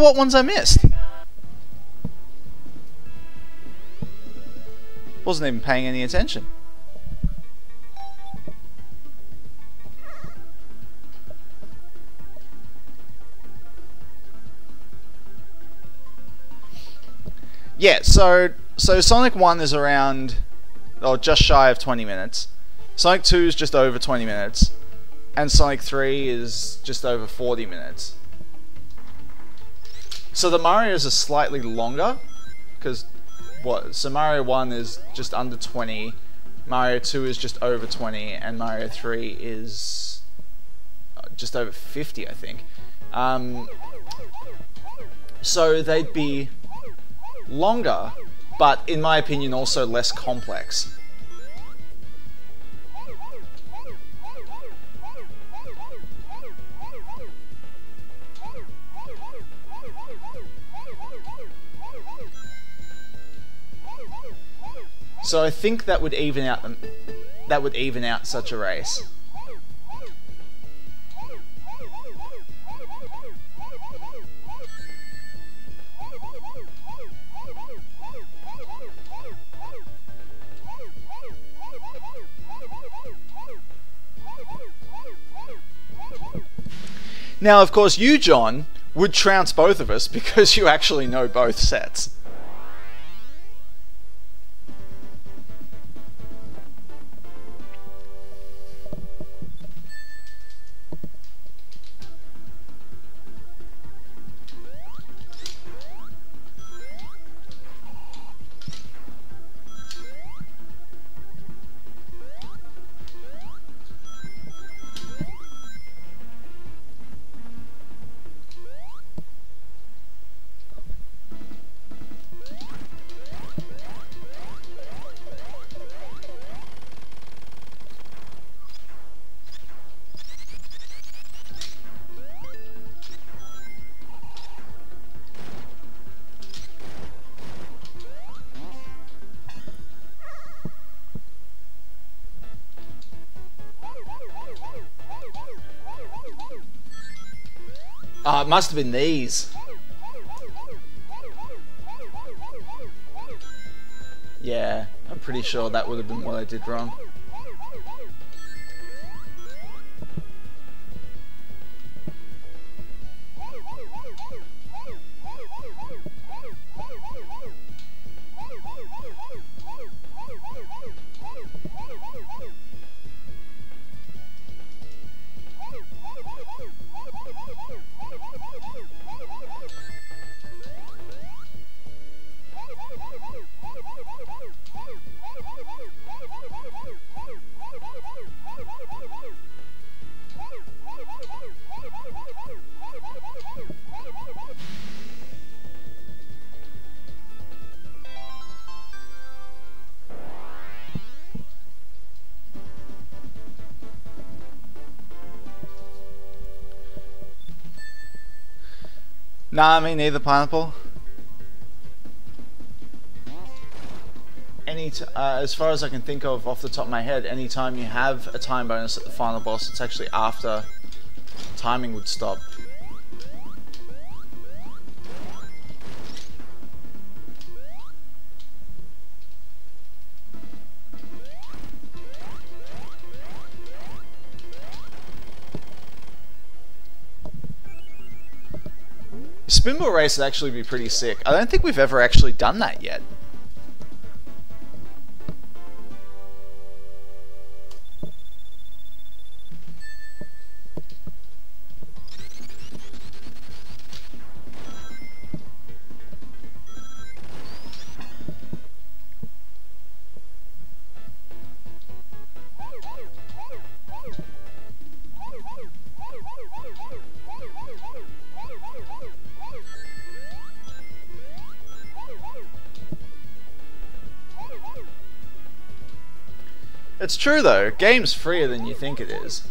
wonder what ones I missed. Wasn't even paying any attention. Yeah, so Sonic 1 is around, or just shy of 20 minutes. Sonic 2 is just over 20 minutes. And Sonic 3 is just over 40 minutes. So the Marios are slightly longer, because so Mario 1 is just under 20, Mario 2 is just over 20, and Mario 3 is just over 50, I think. So they'd be longer, but in my opinion also less complex. So I think that would even out such a race. Now, of course, you, John, would trounce both of us because you actually know both sets. It must have been these. Yeah, I'm pretty sure that would have been what I did wrong. Nah, me neither, Pineapple. As far as I can think of off the top of my head, anytime you have a time bonus at the final boss, it's actually after timing would stop. Spinball race would actually be pretty sick. I don't think we've ever actually done that yet. It's true though, game's freer than you think it is.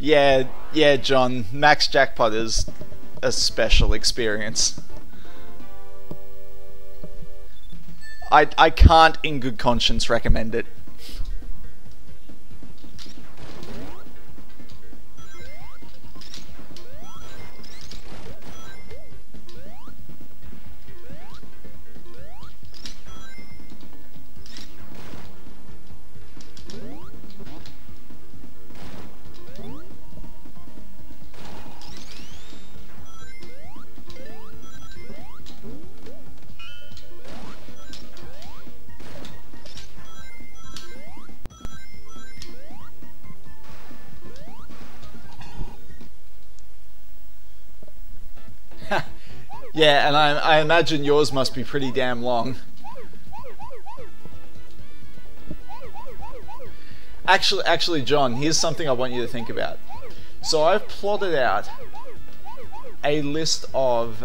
Yeah, John. Max Jackpot is a special experience. I can't in good conscience recommend it. Yeah, and I imagine yours must be pretty damn long. Actually, John, here's something I want you to think about. So I've plotted out a list of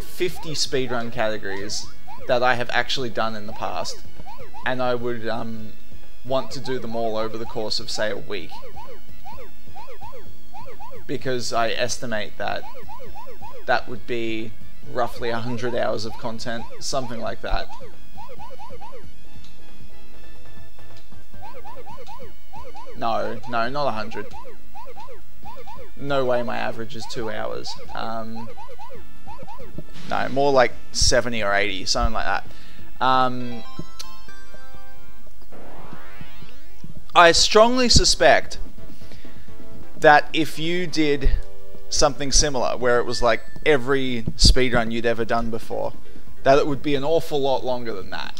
50 speedrun categories that I have actually done in the past, and I would want to do them all over the course of, say, a week, because I estimate that that would be roughly 100 hours of content, something like that. No, not 100. No way my average is 2 hours. No, more like 70 or 80, something like that. I strongly suspect that if you did something similar, where it was like every speedrun you'd ever done before, that it would be an awful lot longer than that.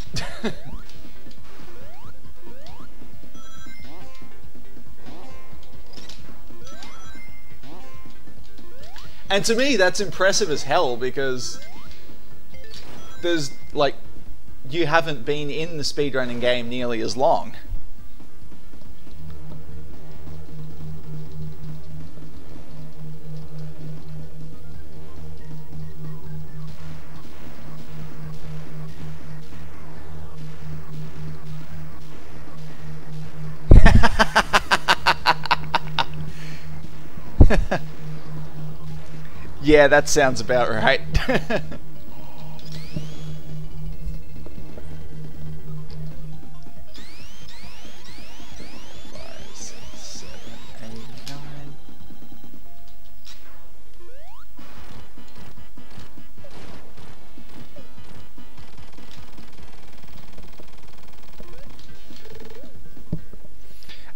And to me, that's impressive as hell, because there's, like, you haven't been in the speedrunning game nearly as long. Yeah, that sounds about right. 5, 6, 7, 8,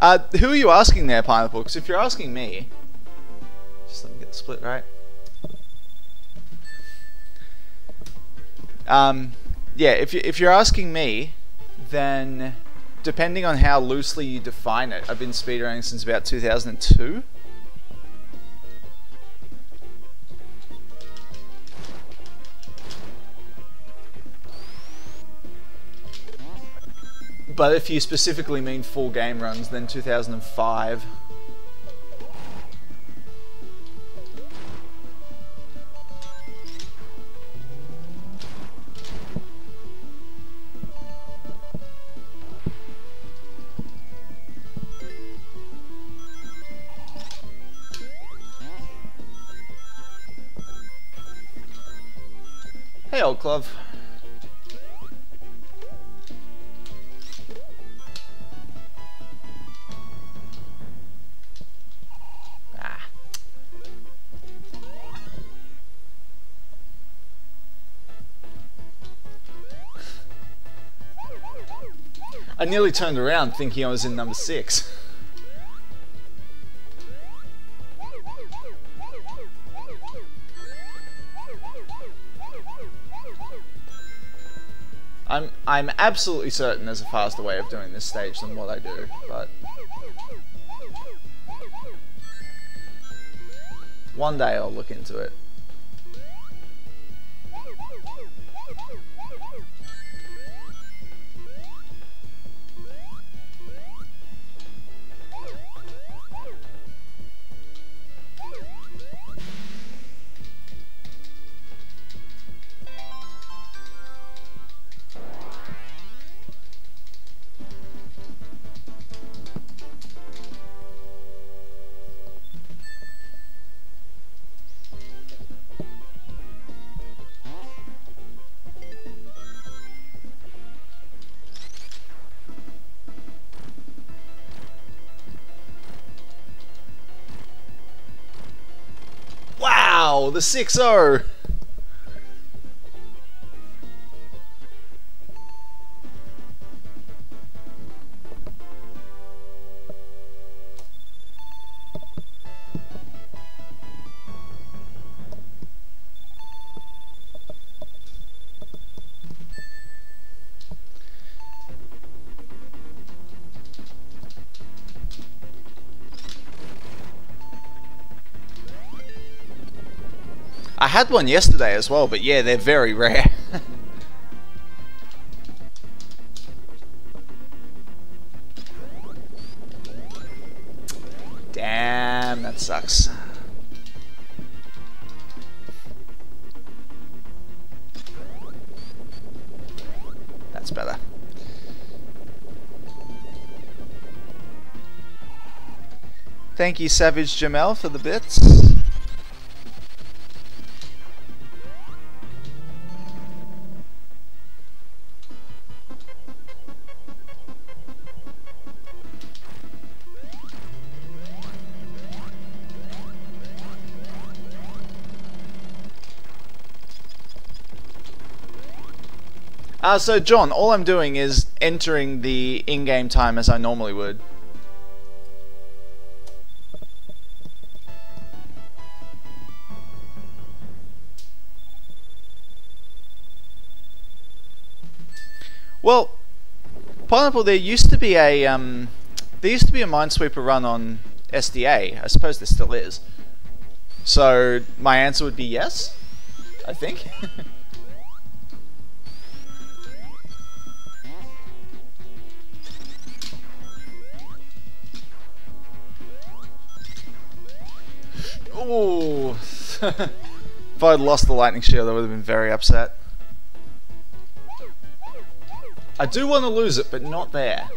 9. Who are you asking there, Pineapple? Because if you're asking me, just let me get the split right. Yeah, if you're asking me, then depending on how loosely you define it, I've been speedrunning since about 2002. But if you specifically mean full game runs, then 2005. Hey, old Clove. I nearly turned around thinking I was in number 6. I'm absolutely certain there's a faster way of doing this stage than what I do, but one day I'll look into it. Wow, the 6-0. I had one yesterday as well, but yeah, they're very rare. Damn, that sucks. That's better. Thank you, Savage Jamel, for the bits. So John, all I'm doing is entering the in-game time as I normally would. Well, Pineapple, there used to be a Minesweeper run on SDA. I suppose there still is. So my answer would be yes, I think. Ooh. If I'd lost the lightning shield, I would have been very upset. I do want to lose it, but not there.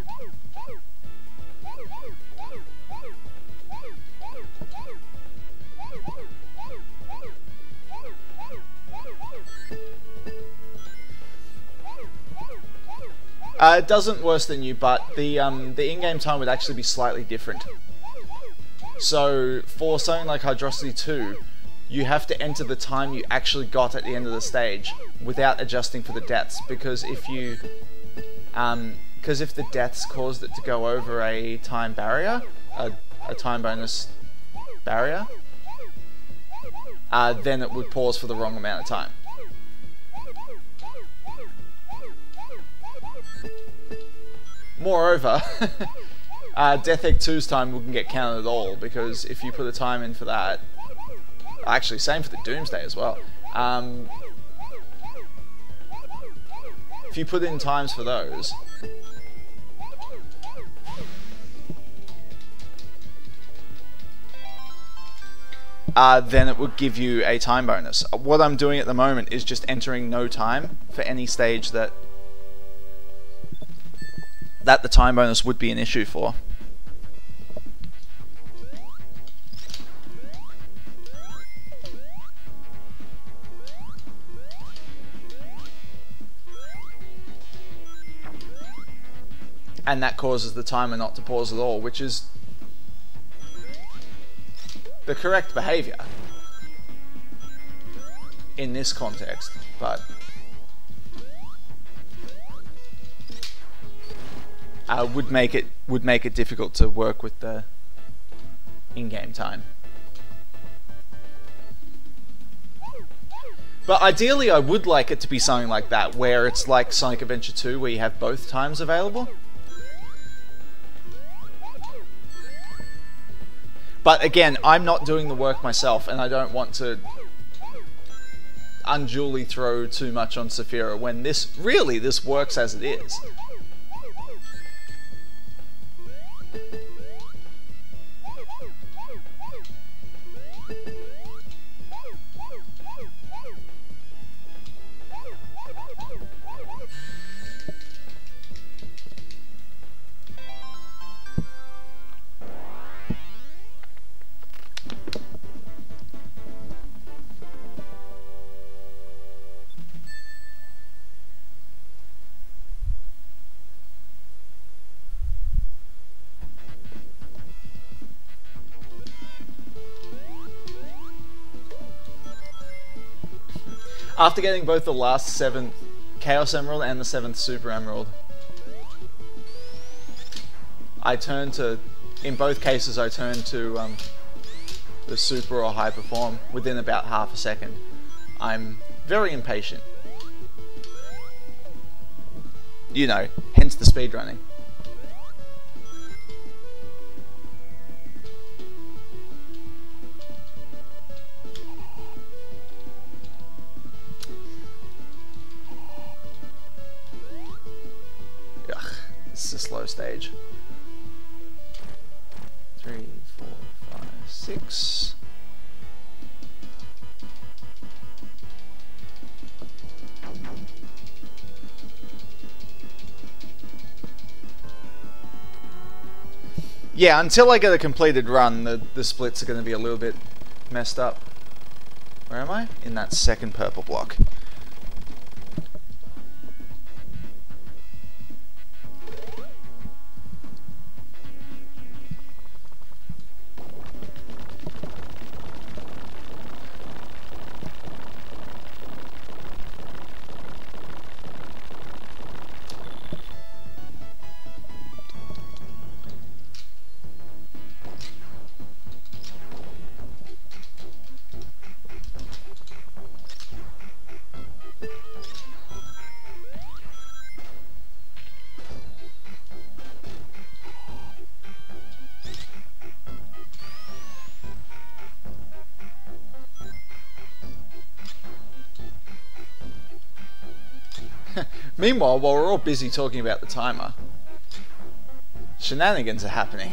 It doesn't worse than you, but the in-game time would actually be slightly different. So for something like HYDROCITY 2, you have to enter the time you actually got at the end of the stage without adjusting for the deaths, because if you if the deaths caused it to go over a time barrier, a time bonus barrier, then it would pause for the wrong amount of time. Moreover, Death Egg 2's time wouldn't get counted at all, because if you put a time in for that, actually same for the Doomsday as well, if you put in times for those, then it would give you a time bonus. What I'm doing at the moment is just entering no time for any stage that the time bonus would be an issue for. And that causes the timer not to pause at all, which is the correct behavior in this context, but would make it difficult to work with the in-game time. But ideally, I would like it to be something like that, where it's like Sonic Adventure 2, where you have both times available. But again, I'm not doing the work myself, and I don't want to unduly throw too much on Saphira when this works as it is. After getting both the last 7th Chaos Emerald and the 7th Super Emerald, I turned to, in both cases I turned to the Super or High Perform within about half a second. I'm very impatient. You know, hence the speedrunning. Ugh, this is a slow stage. 3, 4, 5, 6. Yeah, until I get a completed run, the splits are going to be a little bit messed up. Where am I? In that second purple block. Meanwhile, while we're all busy talking about the timer, shenanigans are happening.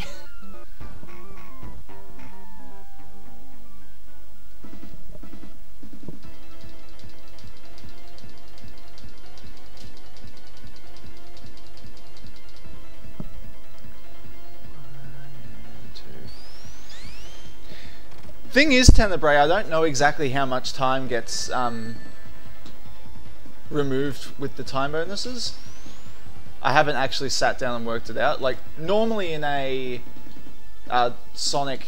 Thing is, Tenebrae, I don't know exactly how much time gets removed with the time bonuses. I haven't actually sat down and worked it out. Like, normally in a Sonic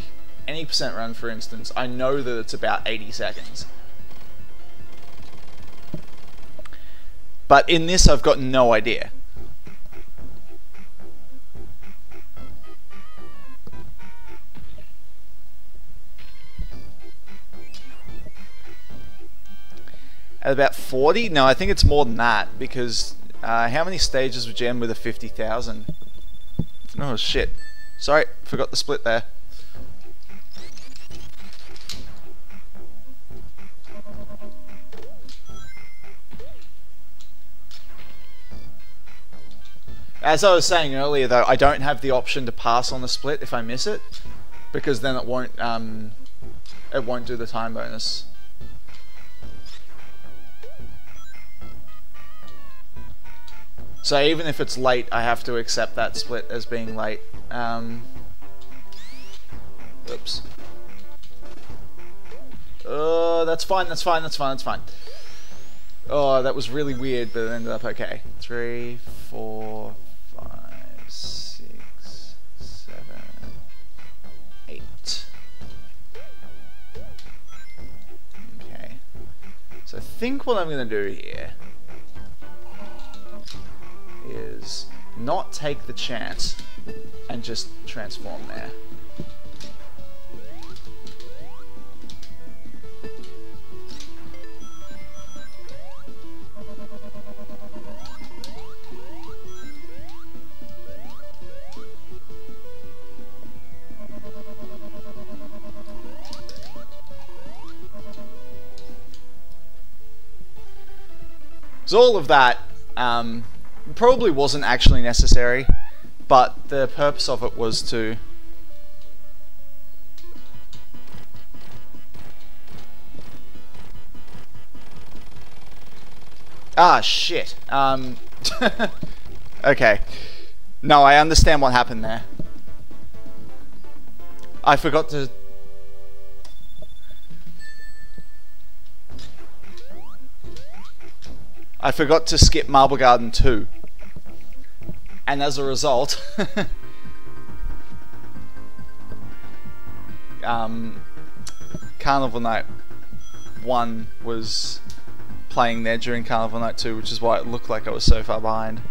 any percent run, for instance, I know that it's about 80 seconds. But in this, I've got no idea. At about 40? No, I think it's more than that, because how many stages would you end with a 50,000? Oh shit. Sorry, forgot the split there. As I was saying earlier though, I don't have the option to pass on the split if I miss it, because then it won't do the time bonus. So even if it's late, I have to accept that split as being late. Oops. That's fine, that's fine, that's fine, that's fine. Oh, that was really weird, but it ended up okay. 3, 4, 5, 6, 7, 8. Okay. So I think what I'm going to do here is not take the chance and just transform there. So all of that probably wasn't actually necessary, but the purpose of it was to shit. Okay. No, I understand what happened there. I forgot to skip Marble Garden 2. And as a result, Carnival Night 1 was playing there during Carnival Night 2, which is why it looked like I was so far behind.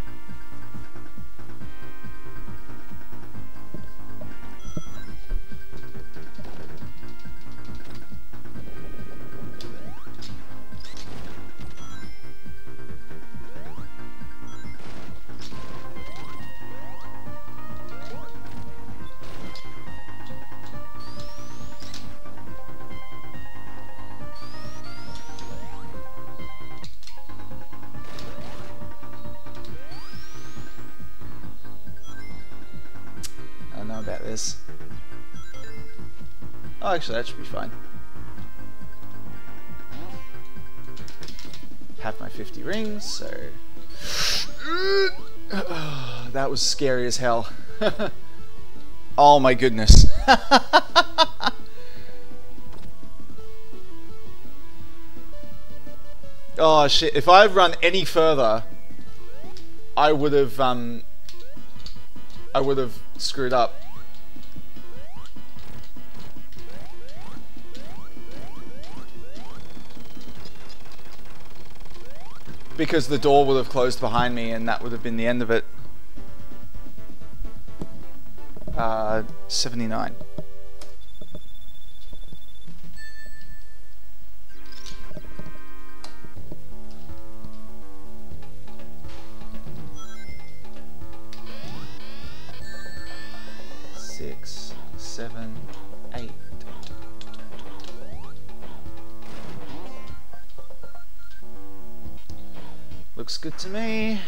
About this. Oh, actually, that should be fine. Have my 50 rings, so... That was scary as hell. Oh my goodness. Oh shit, if I had run any further, I would have screwed up. Because the door would have closed behind me and that would have been the end of it. 79. Six, 7, 8. Looks good to me.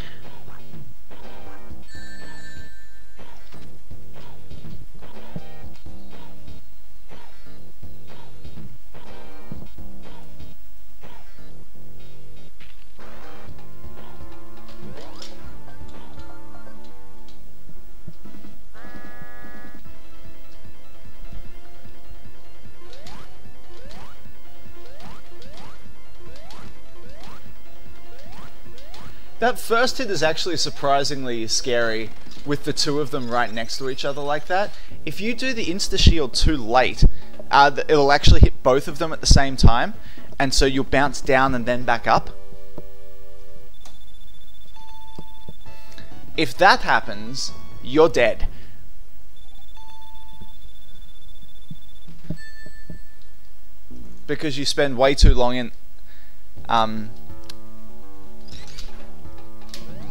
That first hit is actually surprisingly scary with the two of them right next to each other like that. If you do the insta-shield too late, it'll actually hit both of them at the same time, and so you'll bounce down and then back up. If that happens, you're dead. Because you spend way too long in...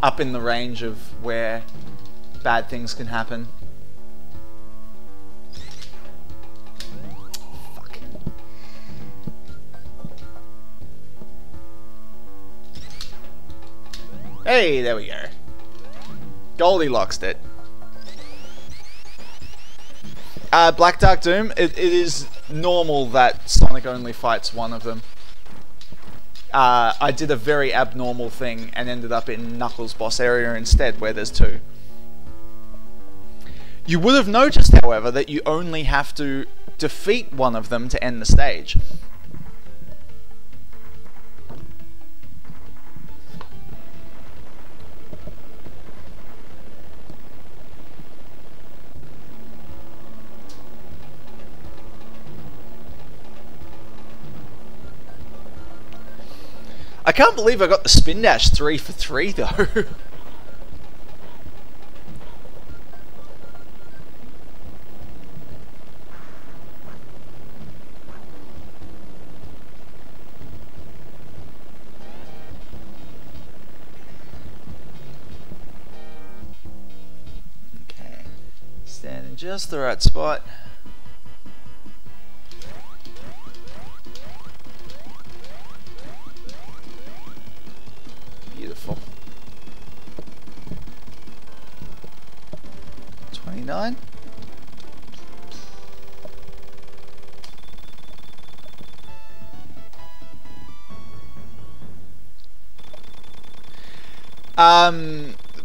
up in the range of where bad things can happen. Fuck. Hey, there we go. Goldilocks it. Black Dark Doom, it is normal that Sonic only fights one of them. I did a very abnormal thing and ended up in Knuckles' boss area instead, where there's two. You would have noticed, however, that you only have to defeat one of them to end the stage. I can't believe I got the spin dash 3 for 3 though. Okay, stand in just the right spot. Beautiful. 29.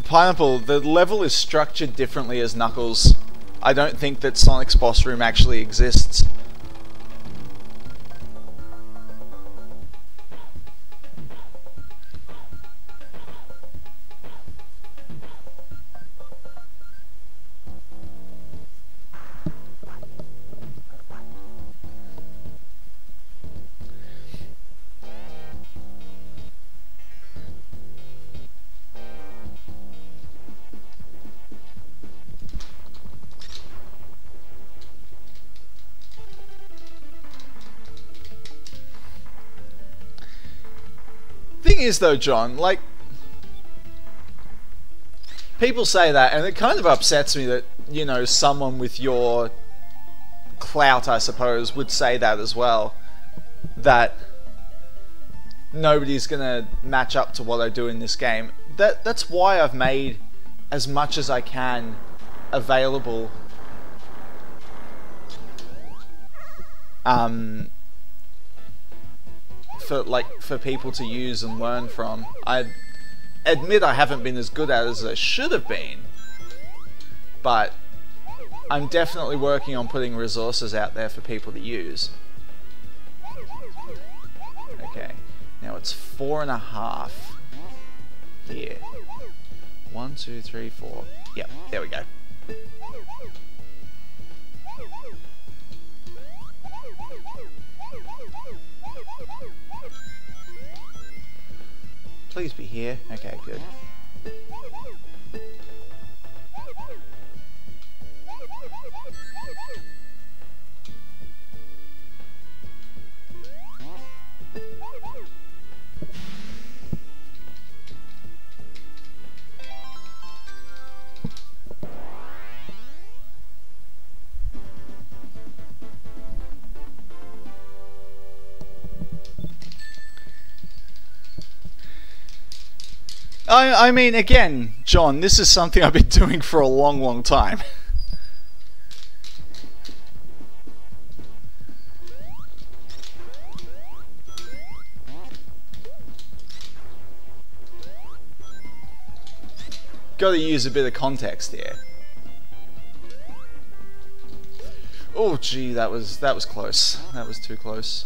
Pineapple, the level is structured differently as Knuckles. I don't think that Sonic's boss room actually exists. Thing is though, John, like, people say that, and it kind of upsets me that, you know, someone with your clout, I suppose, would say that as well. That nobody's gonna match up to what I do in this game. That's why I've made as much as I can available for people to use and learn from. I admit I haven't been as good at it as I should have been, but I'm definitely working on putting resources out there for people to use. Okay, now it's 4.5 here. 1, 2, 3, 4. Yep, there we go. Please be here. Okay, good. I mean, again, John, this is something I've been doing for a long, long time. Got to use a bit of context here. Oh, gee, that was close. That was too close.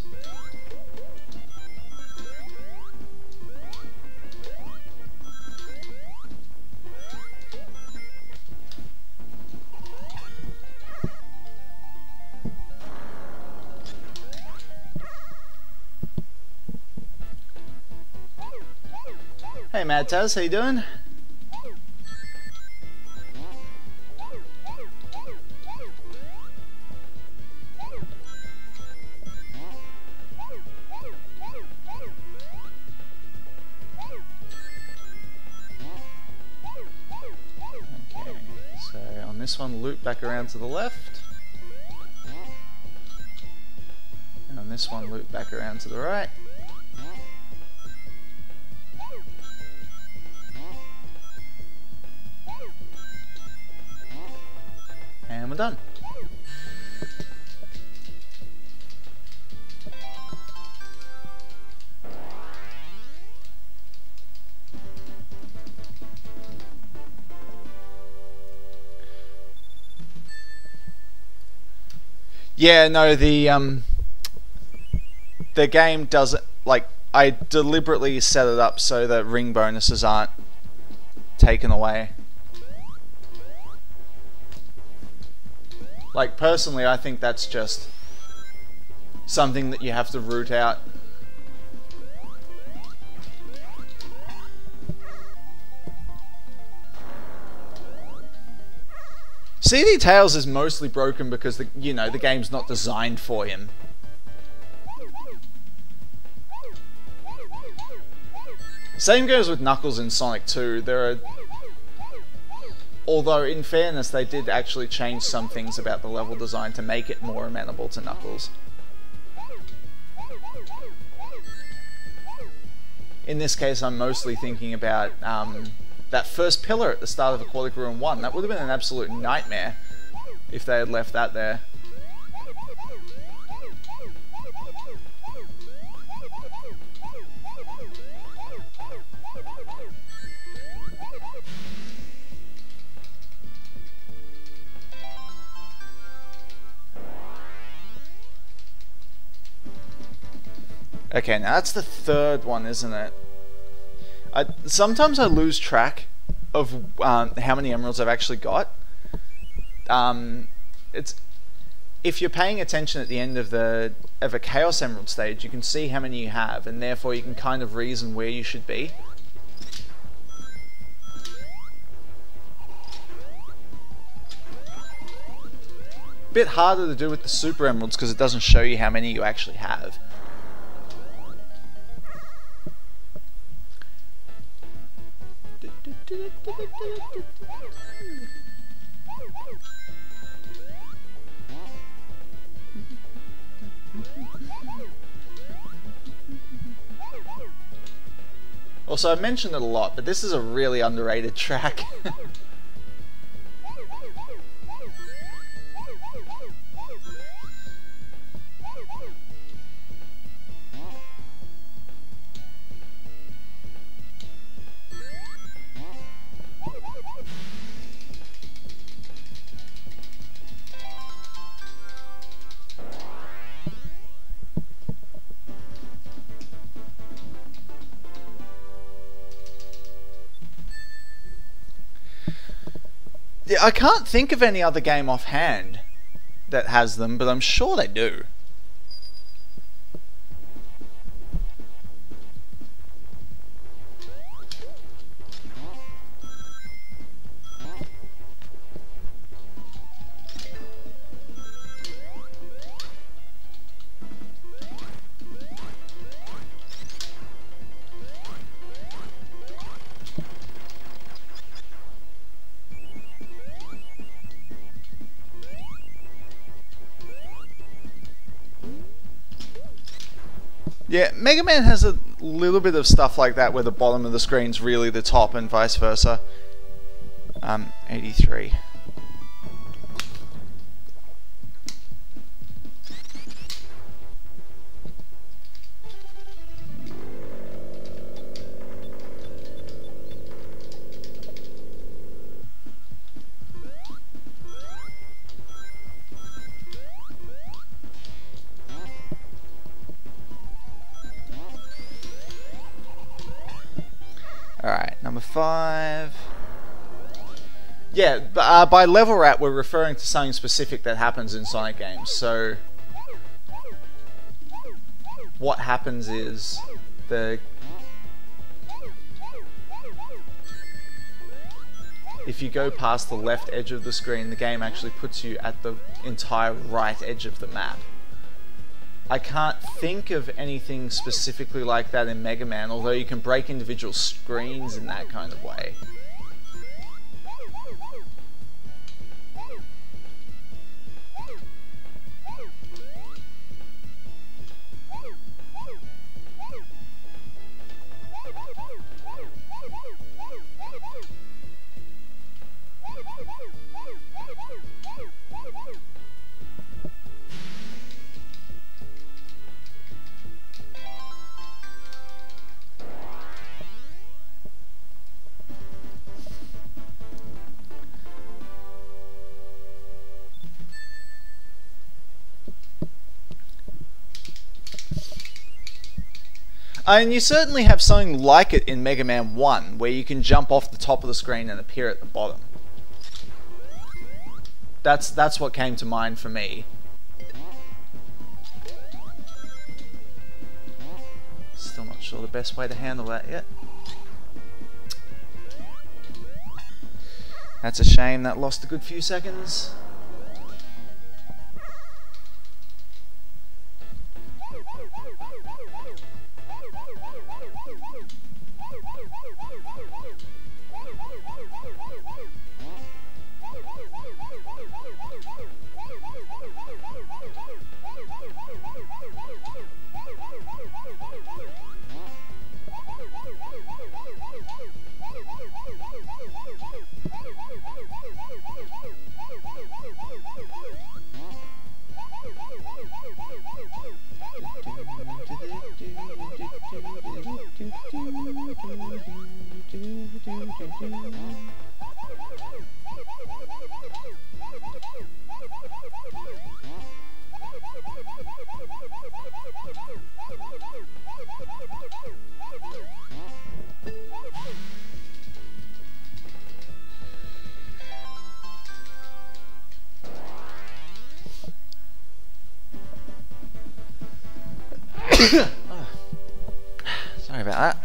Hey Mad Taz, how you doing? Okay, so on this one, loop back around to the left. And on this one, loop back around to the right. And we're done. Yeah, no, the game doesn't, like, I deliberately set it up so that ring bonuses aren't taken away. Like, personally, I think that's just something that you have to root out. CD Tails is mostly broken because the game's not designed for him. Same goes with Knuckles in Sonic 2. Although, in fairness, they did actually change some things about the level design to make it more amenable to Knuckles. In this case, I'm mostly thinking about that first pillar at the start of Aquatic Ruin 1. That would have been an absolute nightmare if they had left that there. Okay, now that's the third one, isn't it? Sometimes I lose track of how many emeralds I've actually got. If you're paying attention at the end of a Chaos Emerald stage, you can see how many you have, and therefore you can kind of reason where you should be. Bit harder to do with the Super Emeralds because it doesn't show you how many you actually have. Also, I've mentioned it a lot, but this is a really underrated track. Yeah, I can't think of any other game offhand that has them, but I'm sure they do. Yeah, Mega Man has a little bit of stuff like that where the bottom of the screen's really the top and vice versa. 83. Alright, number 5. Yeah, by level rat, we're referring to something specific that happens in Sonic games. So, what happens is if you go past the left edge of the screen, the game actually puts you at the entire right edge of the map. I can't think of anything specifically like that in Mega Man, although you can break individual screens in that kind of way. And you certainly have something like it in Mega Man 1, where you can jump off the top of the screen and appear at the bottom. That's what came to mind for me. Still not sure the best way to handle that yet. That's a shame, that lost a good few seconds. Oh, sorry about that.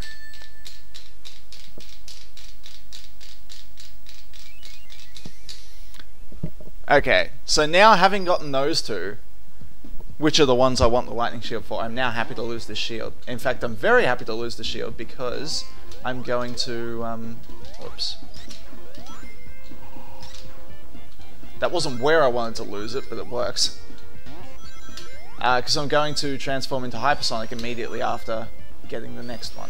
Okay, so now having gotten those two, which are the ones I want the lightning shield for, I'm now happy to lose this shield. In fact, I'm very happy to lose the shield because I'm going to, oops. That wasn't where I wanted to lose it, but it works. Because I'm going to transform into hypersonic immediately after getting the next one.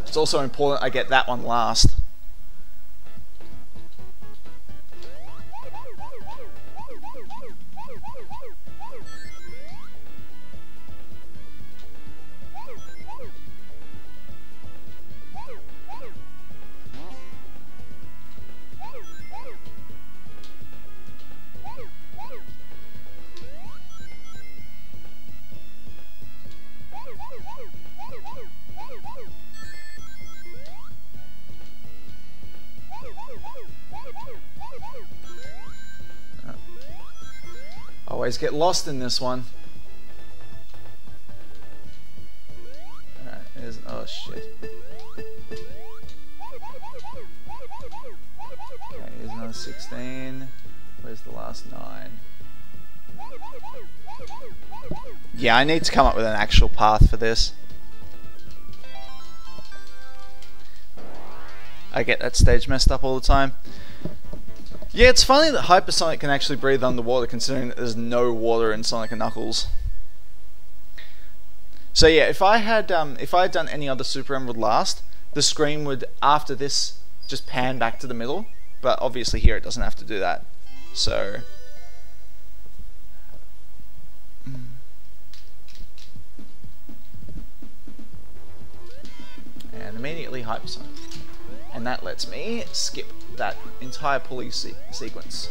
It's also important I get that one last. Always get lost in this one. Alright, there's... oh shit. Okay, here's another 16. Where's the last 9? Yeah, I need to come up with an actual path for this. I get that stage messed up all the time. Yeah, it's funny that Hypersonic can actually breathe underwater, considering that there's no water in Sonic and Knuckles. So yeah, if I had done any other Super Emerald last, the screen would, after this, just pan back to the middle. But obviously here it doesn't have to do that. So... and immediately Hypersonic. And that lets me skip that entire pulley sequence.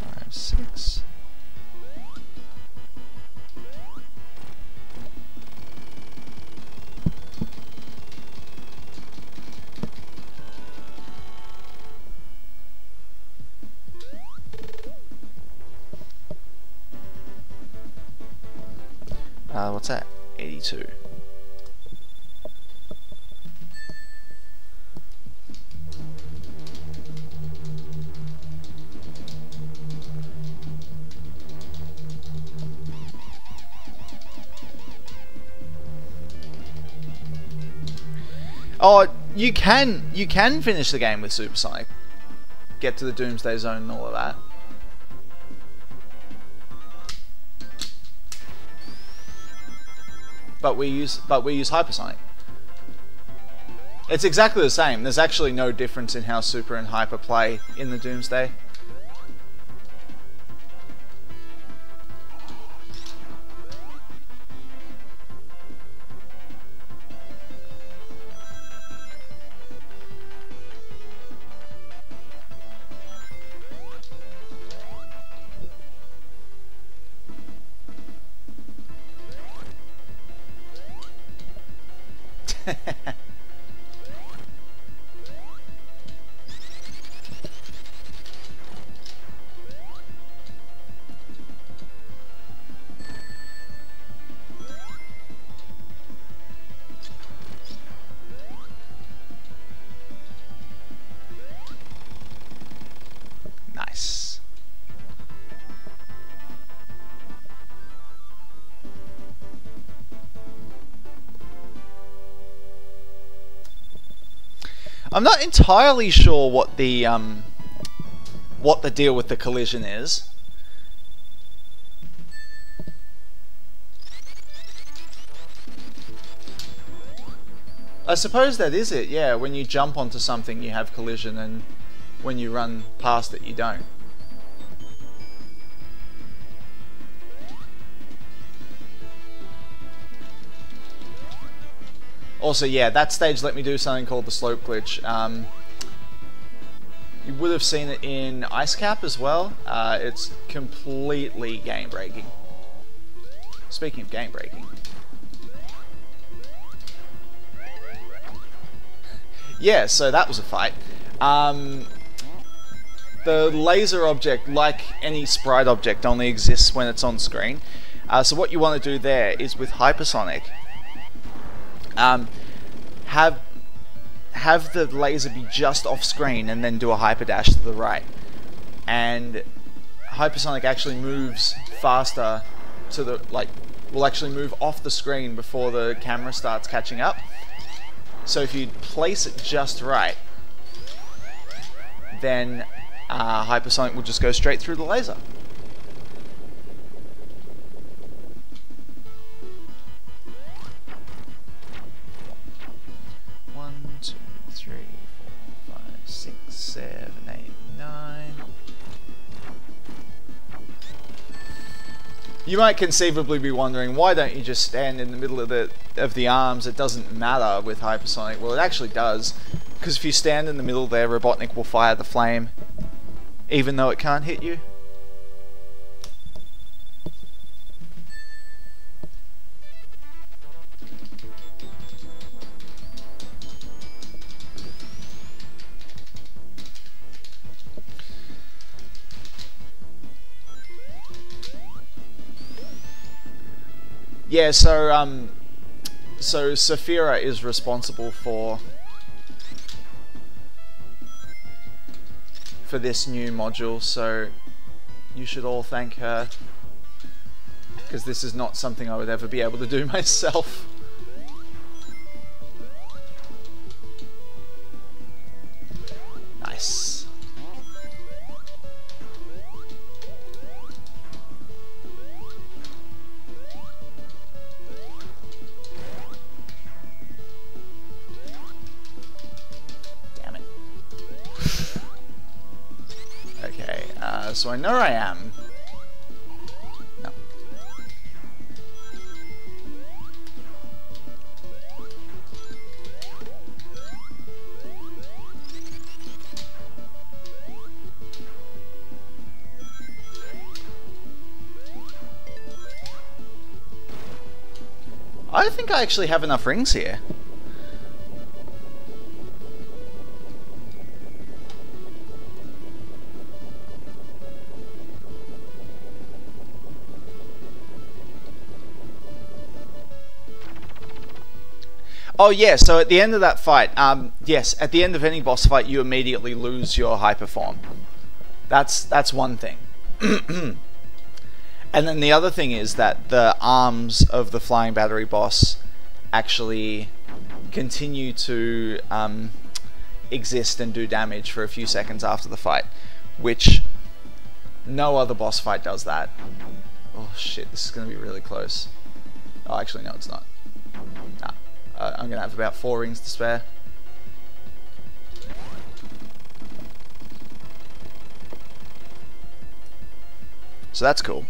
5, 6. What's that? 82. Oh, you can finish the game with Supersonic. Get to the Doomsday Zone and all of that. But we use Hypersonic. It's exactly the same. There's actually no difference in how Super and Hyper play in the Doomsday. Nice. I'm not entirely sure what the deal with the collision is. I suppose that is it, yeah. When you jump onto something you have collision, and when you run past it you don't. Also, yeah, that stage let me do something called the slope glitch. You would have seen it in Ice Cap as well. It's completely game breaking. Speaking of game breaking. Yeah, so that was a fight. The laser object, like any sprite object, only exists when it's on screen. So what you want to do there is with Hypersonic, have have the laser be just off screen and then do a hyperdash to the right. And hypersonic actually moves faster to the, like, will actually move off the screen before the camera starts catching up. So if you place it just right, then hypersonic will just go straight through the laser. You might conceivably be wondering, why don't you just stand in the middle of the arms? It doesn't matter with hypersonic. Well, it actually does, because if you stand in the middle there, Robotnik will fire the flame, even though it can't hit you. Yeah, so Saphira is responsible for this new module, so you should all thank her, because this is not something I would ever be able to do myself. Nice. So I know where I am. No. I think I actually have enough rings here. Oh yeah, so at the end of that fight, yes, at the end of any boss fight, you immediately lose your hyper form. That's one thing. And then the other thing is that the arms of the flying battery boss actually continue to exist and do damage for a few seconds after the fight, which no other boss fight does that. Oh shit, this is going to be really close. Oh, actually, no, it's not. Nah. I'm going to have about 4 rings to spare. So that's cool.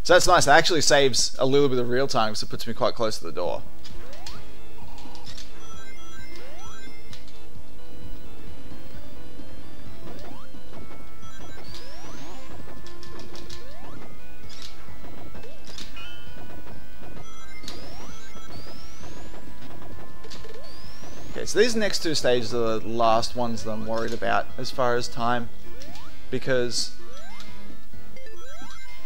So that's nice. That actually saves a little bit of real time because it puts me quite close to the door. So these next 2 stages are the last ones that I'm worried about as far as time, because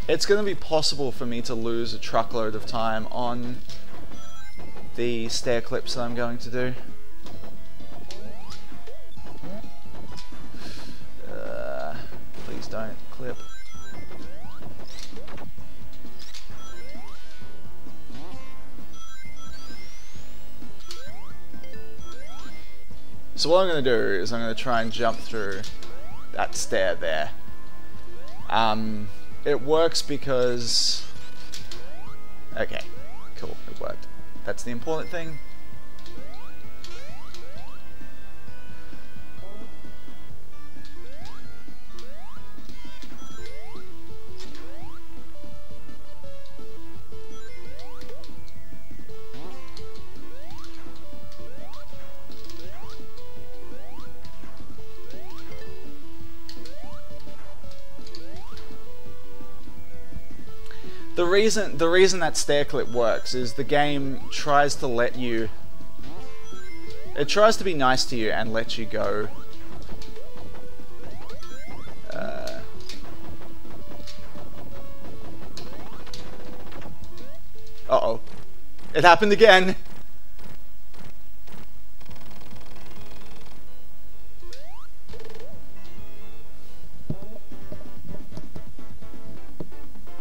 it's going to be possible for me to lose a truckload of time on the stair clips that I'm going to do. Please don't clip. So what I'm going to do is I'm going to try and jump through that stair there. It works because... Okay, cool, it worked. That's the important thing. The reason that stair clip works is the game tries to let you... It tries to be nice to you and let you go Uh-oh. It happened again.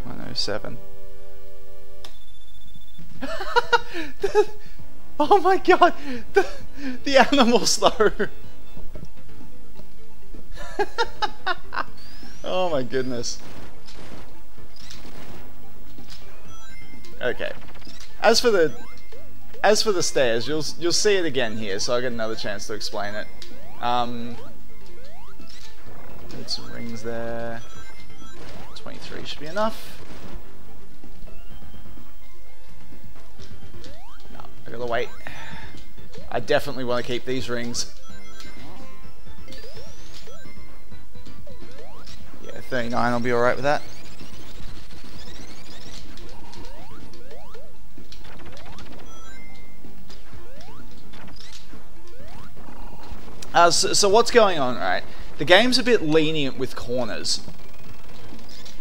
$107. Oh my god! The animals though! Oh my goodness. Okay. As for the stairs, you'll see it again here, so I'll get another chance to explain it. Need some rings there. 23 should be enough. No, I gotta wait. I definitely want to keep these rings. Yeah, 39, I'll be alright with that. So what's going on, right? The game's a bit lenient with corners.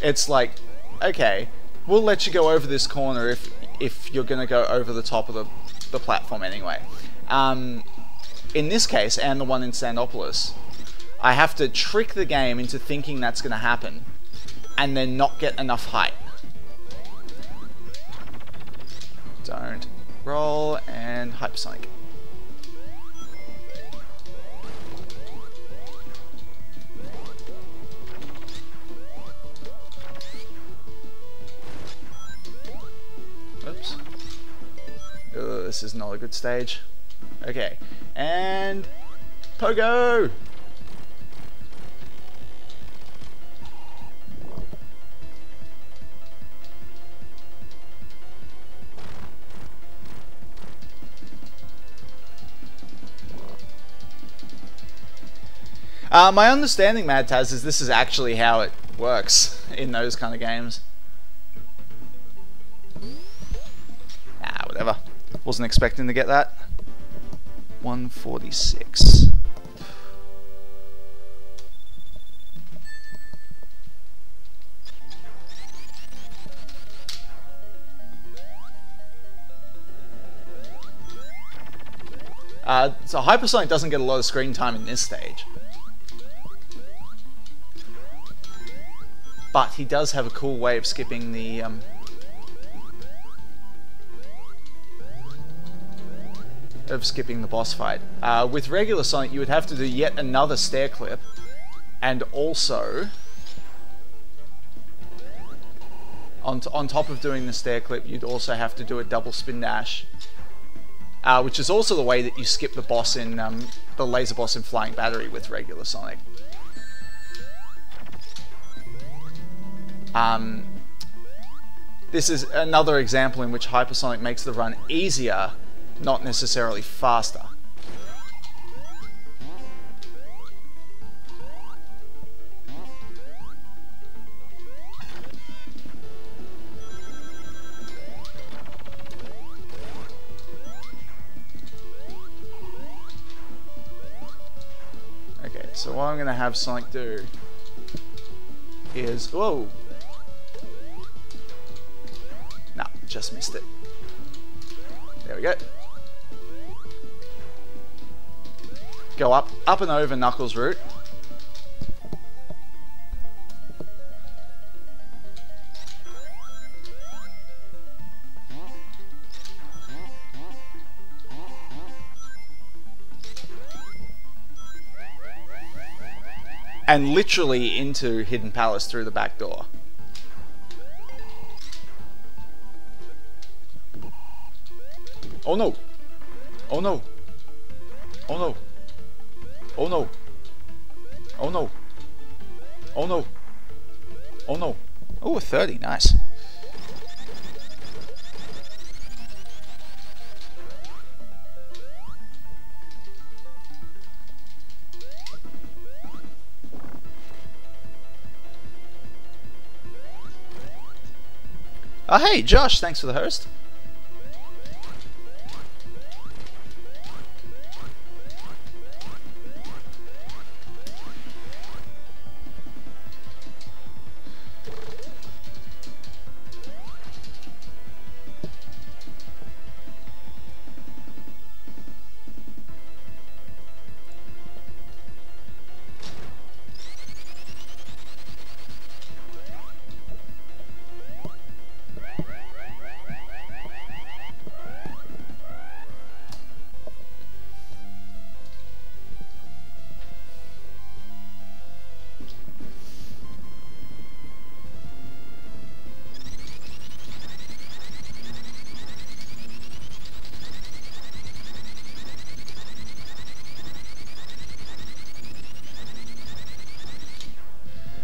It's like, okay, we'll let you go over this corner if you're going to go over the top of the platform anyway. In this case, and the one in Sandopolis, I have to trick the game into thinking that's going to happen, and then not get enough height. Don't roll, and hypersonic. Oops. Ugh, this is not a good stage. Okay, and Pogo! My understanding, Mad Taz, is this is actually how it works in those kind of games. Ah, whatever. Wasn't expecting to get that. 146. So Hypersonic doesn't get a lot of screen time in this stage. But he does have a cool way of skipping the boss fight. With regular Sonic, you would have to do yet another stair clip, and also on top of doing the stair clip, you'd also have to do a double spin dash, which is also the way that you skip the boss in the laser boss in Flying Battery with regular Sonic. This is another example in which Hypersonic makes the run easier, not necessarily faster. Okay, so what I'm going to have Sonic do is... Whoa! No, just missed it. There we go. Go up and over Knuckles' route. And literally into Hidden Palace through the back door. Oh no! Oh no! Oh no! Oh no! Oh no! Oh no! Oh no! Oh, a 30, nice. Oh, hey, Josh, thanks for the host.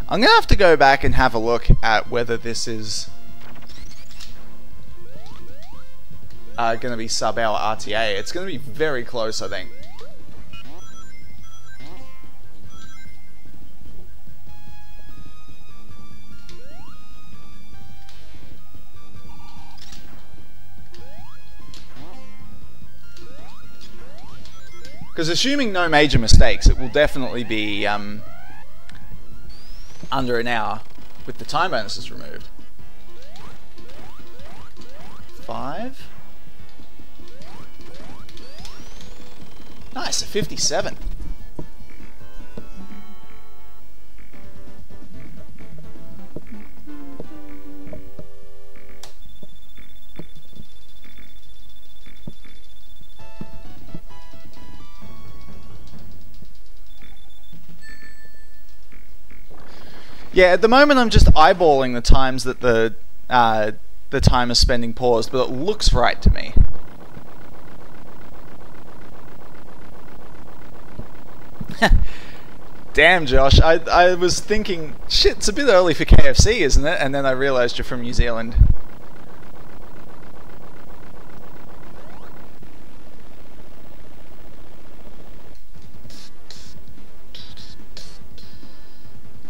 I'm going to have to go back and have a look at whether this is going to be sub-hour RTA. It's going to be very close, I think. Because assuming no major mistakes, it will definitely be under an hour with the time bonuses removed. 5. Nice, a 57. Yeah, at the moment I'm just eyeballing the times that the timer spending paused, but it looks right to me. Damn, Josh, I was thinking, shit, it's a bit early for KFC, isn't it? And then I realised you're from New Zealand.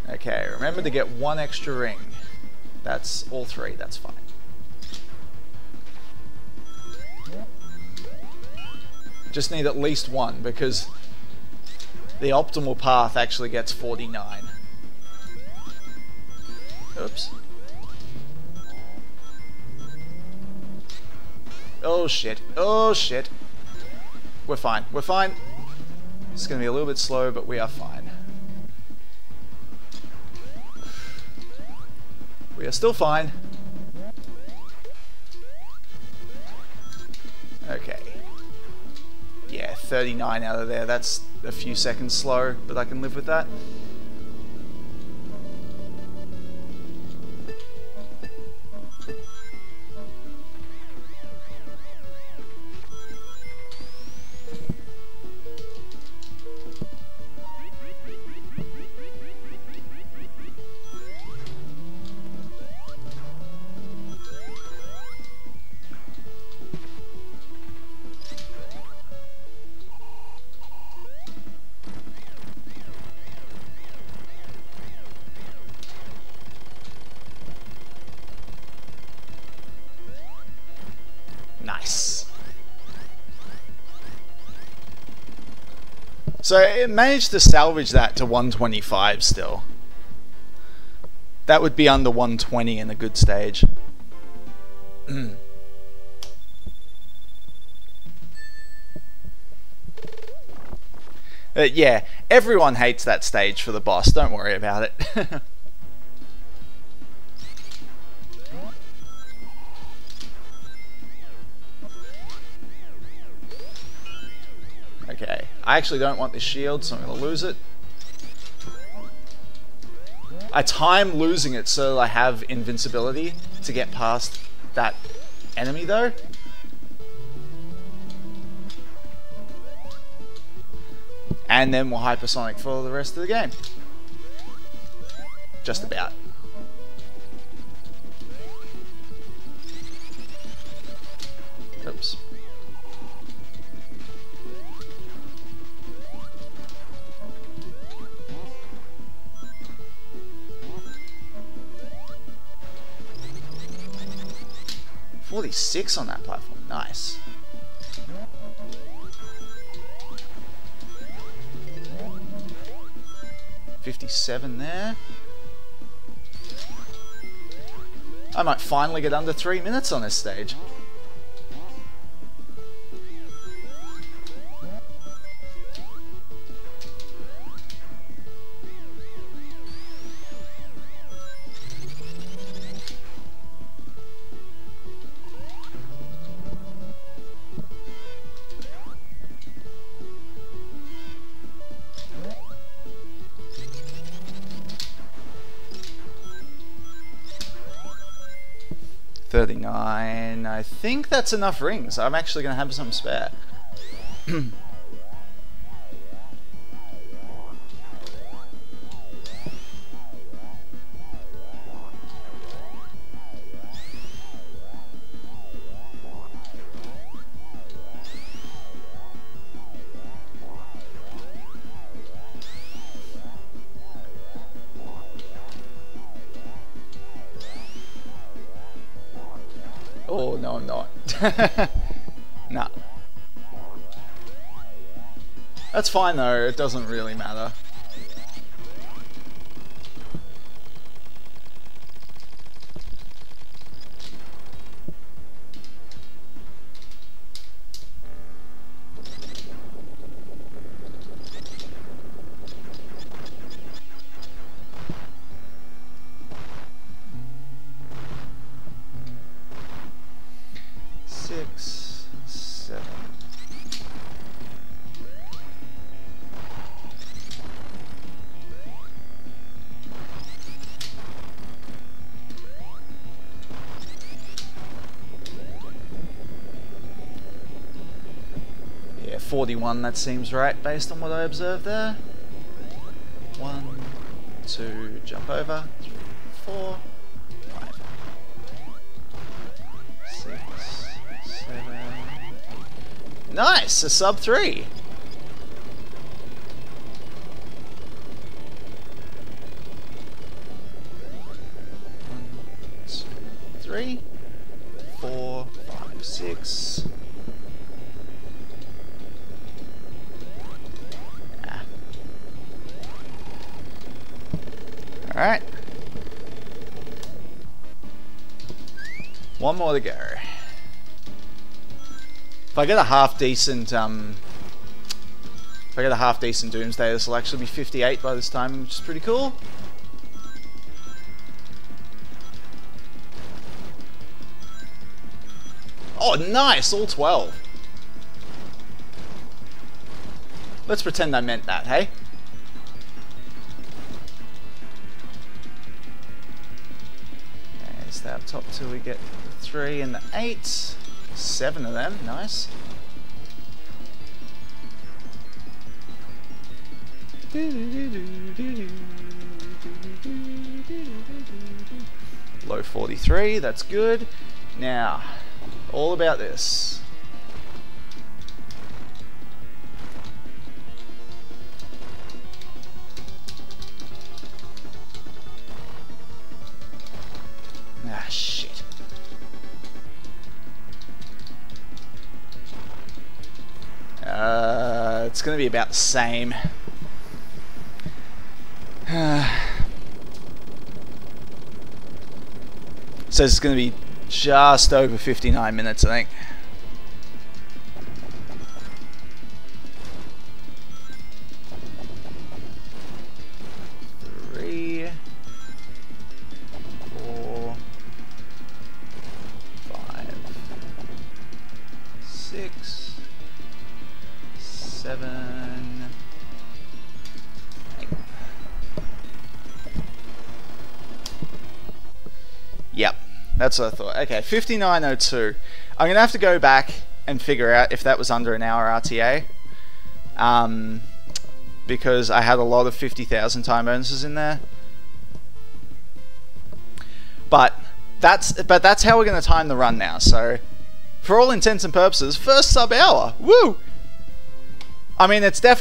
Okay, remember to get 1 extra ring. That's all 3, that's fine. Just need at least 1, because the optimal path actually gets 49. Oops. Oh shit, oh shit. We're fine, we're fine. It's gonna be a little bit slow, but we are fine. We are still fine. Okay. Yeah, 39 out of there. That's a few seconds slow, but I can live with that. Nice. So it managed to salvage that to 125 still. That would be under 120 in a good stage. Yeah, everyone hates that stage for the boss. Don't worry about it. Okay, I actually don't want this shield, so I'm going to lose it. I time losing it so that I have invincibility to get past that enemy though. And then we'll hypersonic for the rest of the game. Just about. Oops. .46 on that platform, nice. .57 there. I might finally get under 3 minutes on this stage. .39. I think that's enough rings. I'm actually going to have some spare. No, I'm not. Nah. That's fine though, it doesn't really matter. Yeah, 41, that seems right based on what I observed there. 1, 2, jump over, 3, 4, 5, 6, 7, 8. Nice, a sub 3. Three, 4, 5, 6. Alright. One more to go. If I get a half decent Doomsday, this will actually be 58 by this time, which is pretty cool. Oh, nice! All 12. Let's pretend I meant that, hey? Okay, so up top till we get the 3 and the 8. 7 of them, nice. Low 43, that's good. Now, all about this. Ah, shit. It's going to be about the same. So it's going to be just over 59 minutes, I think. Three, 4, 5, 6, 7, 8. Yep. That's what I thought. Okay, 59.02. I'm going to have to go back and figure out if that was under an hour RTA. Because I had a lot of 50,000 time bonuses in there. But that's how we're going to time the run now. So, for all intents and purposes, first sub hour. Woo! I mean, it's definitely